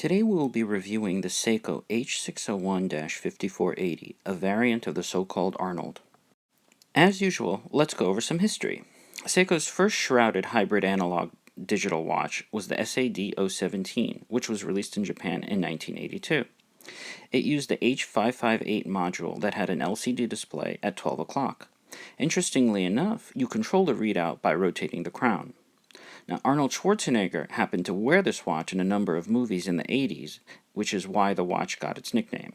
Today we will be reviewing the Seiko H601-5480, a variant of the so-called Arnold. As usual, let's go over some history. Seiko's first shrouded hybrid analog digital watch was the SAD017, which was released in Japan in 1982. It used the H558 module that had an LCD display at 12 o'clock. Interestingly enough, you control the readout by rotating the crown. Now, Arnold Schwarzenegger happened to wear this watch in a number of movies in the 80s, which is why the watch got its nickname.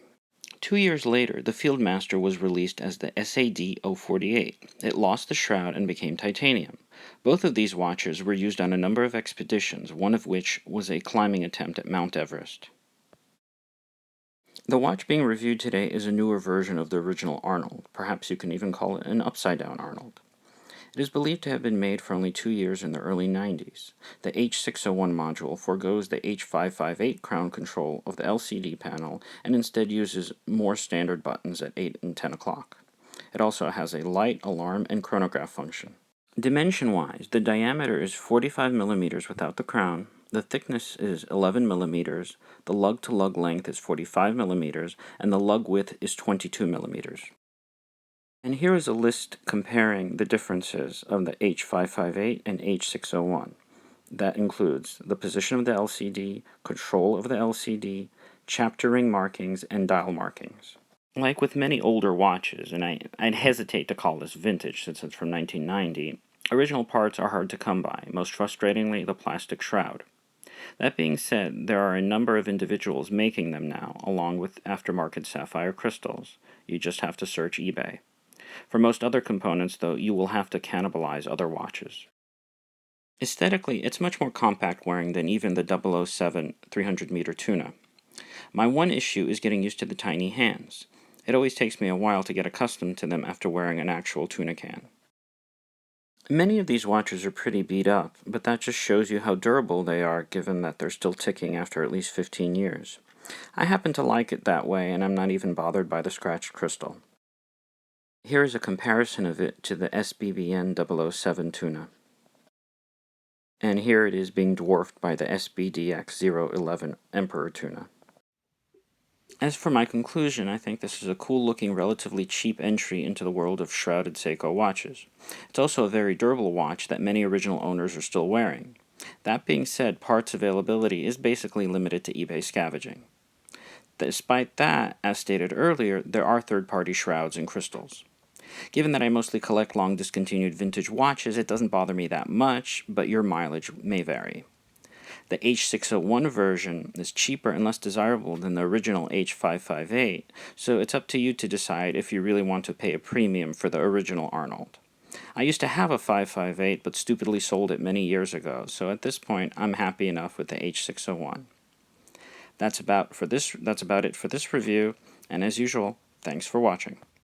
2 years later, the Fieldmaster was released as the SAD-048. It lost the shroud and became titanium. Both of these watches were used on a number of expeditions, one of which was a climbing attempt at Mount Everest. The watch being reviewed today is a newer version of the original Arnold. Perhaps you can even call it an upside-down Arnold. It is believed to have been made for only 2 years in the early 90s. The H601 module forgoes the H558 crown control of the LCD panel and instead uses more standard buttons at 8 and 10 o'clock. It also has a light, alarm, and chronograph function. Dimension-wise, the diameter is 45 millimeters without the crown, the thickness is 11 millimeters, the lug-to-lug length is 45 millimeters, and the lug width is 22 millimeters. And here is a list comparing the differences of the H558 and H601. That includes the position of the LCD, control of the LCD, chapter ring markings, and dial markings. Like with many older watches, and I'd hesitate to call this vintage since it's from 1990, original parts are hard to come by, most frustratingly the plastic shroud. That being said, there are a number of individuals making them now, along with aftermarket sapphire crystals. You just have to search eBay. For most other components, though, you will have to cannibalize other watches. Aesthetically, it's much more compact wearing than even the 007 300-meter Tuna. My one issue is getting used to the tiny hands. It always takes me a while to get accustomed to them after wearing an actual Tuna can. Many of these watches are pretty beat up, but that just shows you how durable they are given that they're still ticking after at least 15 years. I happen to like it that way, and I'm not even bothered by the scratched crystal. Here is a comparison of it to the SBBN007 Tuna. And here it is being dwarfed by the SBDX011 Emperor Tuna. As for my conclusion, I think this is a cool-looking, relatively cheap entry into the world of shrouded Seiko watches. It's also a very durable watch that many original owners are still wearing. That being said, parts availability is basically limited to eBay scavenging. Despite that, as stated earlier, there are third-party shrouds and crystals. Given that I mostly collect long discontinued vintage watches, it doesn't bother me that much, but your mileage may vary. The H601 version is cheaper and less desirable than the original H558, so it's up to you to decide if you really want to pay a premium for the original Arnold. I used to have a 558, but stupidly sold it many years ago, so at this point I'm happy enough with the H601. That's about it for this review, and as usual, thanks for watching.